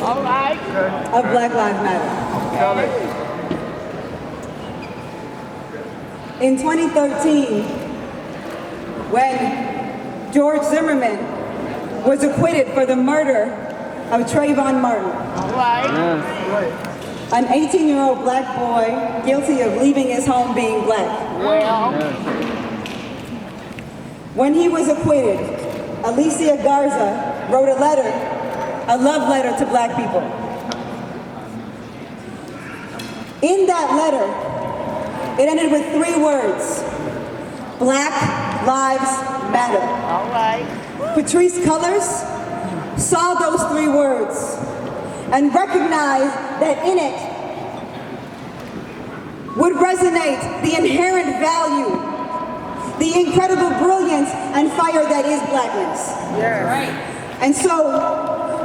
All right. of Black Lives Matter. Tell it. In 2013, when George Zimmerman was acquitted for the murder of Trayvon Martin, All right. an 18-year-old black boy guilty of leaving his home being black. Well, When he was acquitted, Alicia Garza wrote a love letter to black people. In that letter, it ended with 3 words: Black Lives Matter. all right. Patrice Cullors saw those 3 words and recognized that in it would resonate the inherent value, the incredible brilliance and fire that is blackness. Yes. Right. And so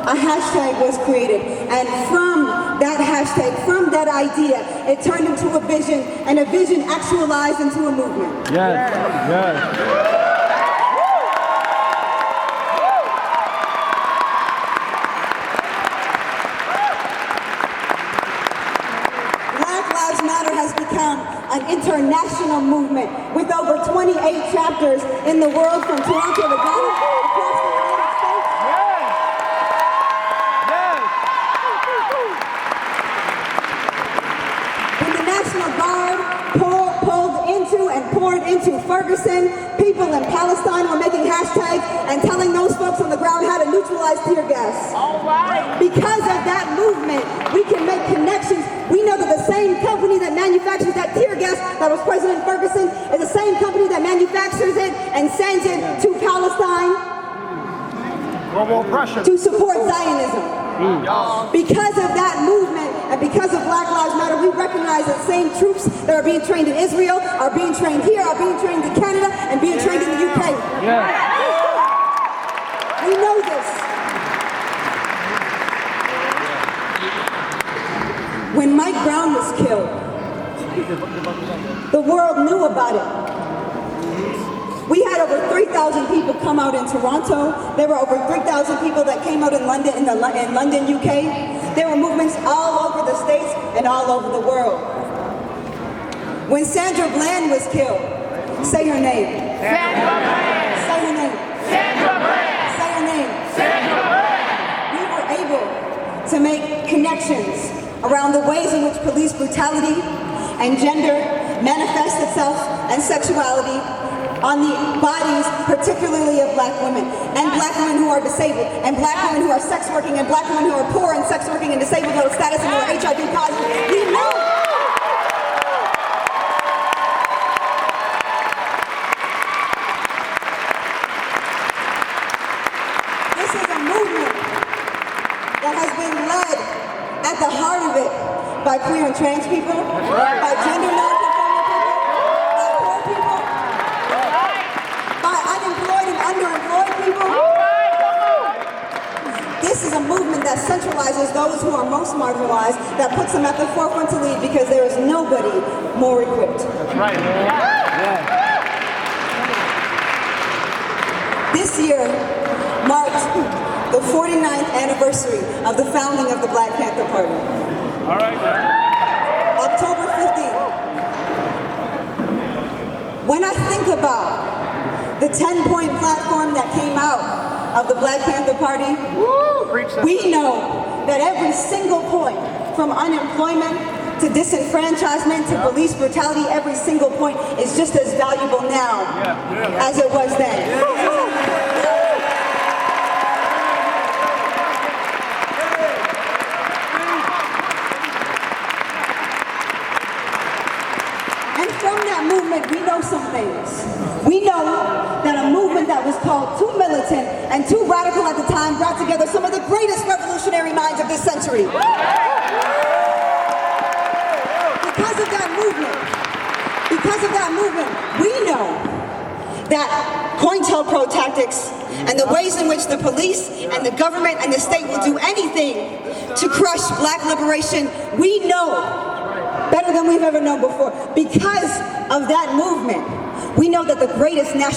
a hashtag was created, and from that hashtag, from that idea, it turned into a vision, and a vision actualized into a movement. Yes, yes. Black Lives Matter has become an international movement with over 28 chapters in the world, from Toronto to Ghana, across the United States. When the National Guard pulled into and poured into Ferguson, people in Palestine were making hashtags and telling those folks on the ground how to neutralize tear gas. All right. Because of that movement, we can make connections. We know that the same company that manufactures that tear gas that was present in Ferguson is the same company that manufactures it and sends it to Palestine Global oppression. to support Zionism. Because of that movement and because of Black Lives Matter, we recognize that same troops that are being trained in Israel are being trained here, are being trained in Canada, and being trained in the UK. We know this. When Mike Brown was killed, the world knew about it. We had over 3,000 people come out in Toronto. There were over 3,000 people that came out in London, in London, UK. There were movements all over the States and all over the world. When Sandra Bland was killed, say her name. Sandra Bland. Say her name. Sandra Bland. Say her name. Sandra Bland. We were able to make connections around the ways in which police brutality and gender manifest itself, and sexuality, on the bodies, particularly of black women, and black women who are disabled, and black women who are sex working, and black women who are poor and sex working and disabled low status and who are HIV positive. We know. This is a movement that has been led at the heart of it by queer and trans people, by gender non-conforming people, by poor people, by unemployed and underemployed people. This is a movement that centralizes those who are most marginalized, that puts them at the forefront to lead, because there is nobody more equipped. Right. This year marked the 49th anniversary of the founding of the Black Panther Party. All right. October 15th. When I think about the 10-point platform that came out of the Black Panther Party, we know that every single point, from unemployment to disenfranchisement to police brutality, every single point is just as valuable now as it was then. And from that movement, we know some things. We know that a movement that was called too militant and too radical at the time brought together some of the greatest revolutionary minds of this century. Because of that movement, we know that COINTELPRO tactics and the ways in which the police and the government and the state will do anything to crush black liberation, we know better than we've ever known before. Because of that movement, we know that the greatest national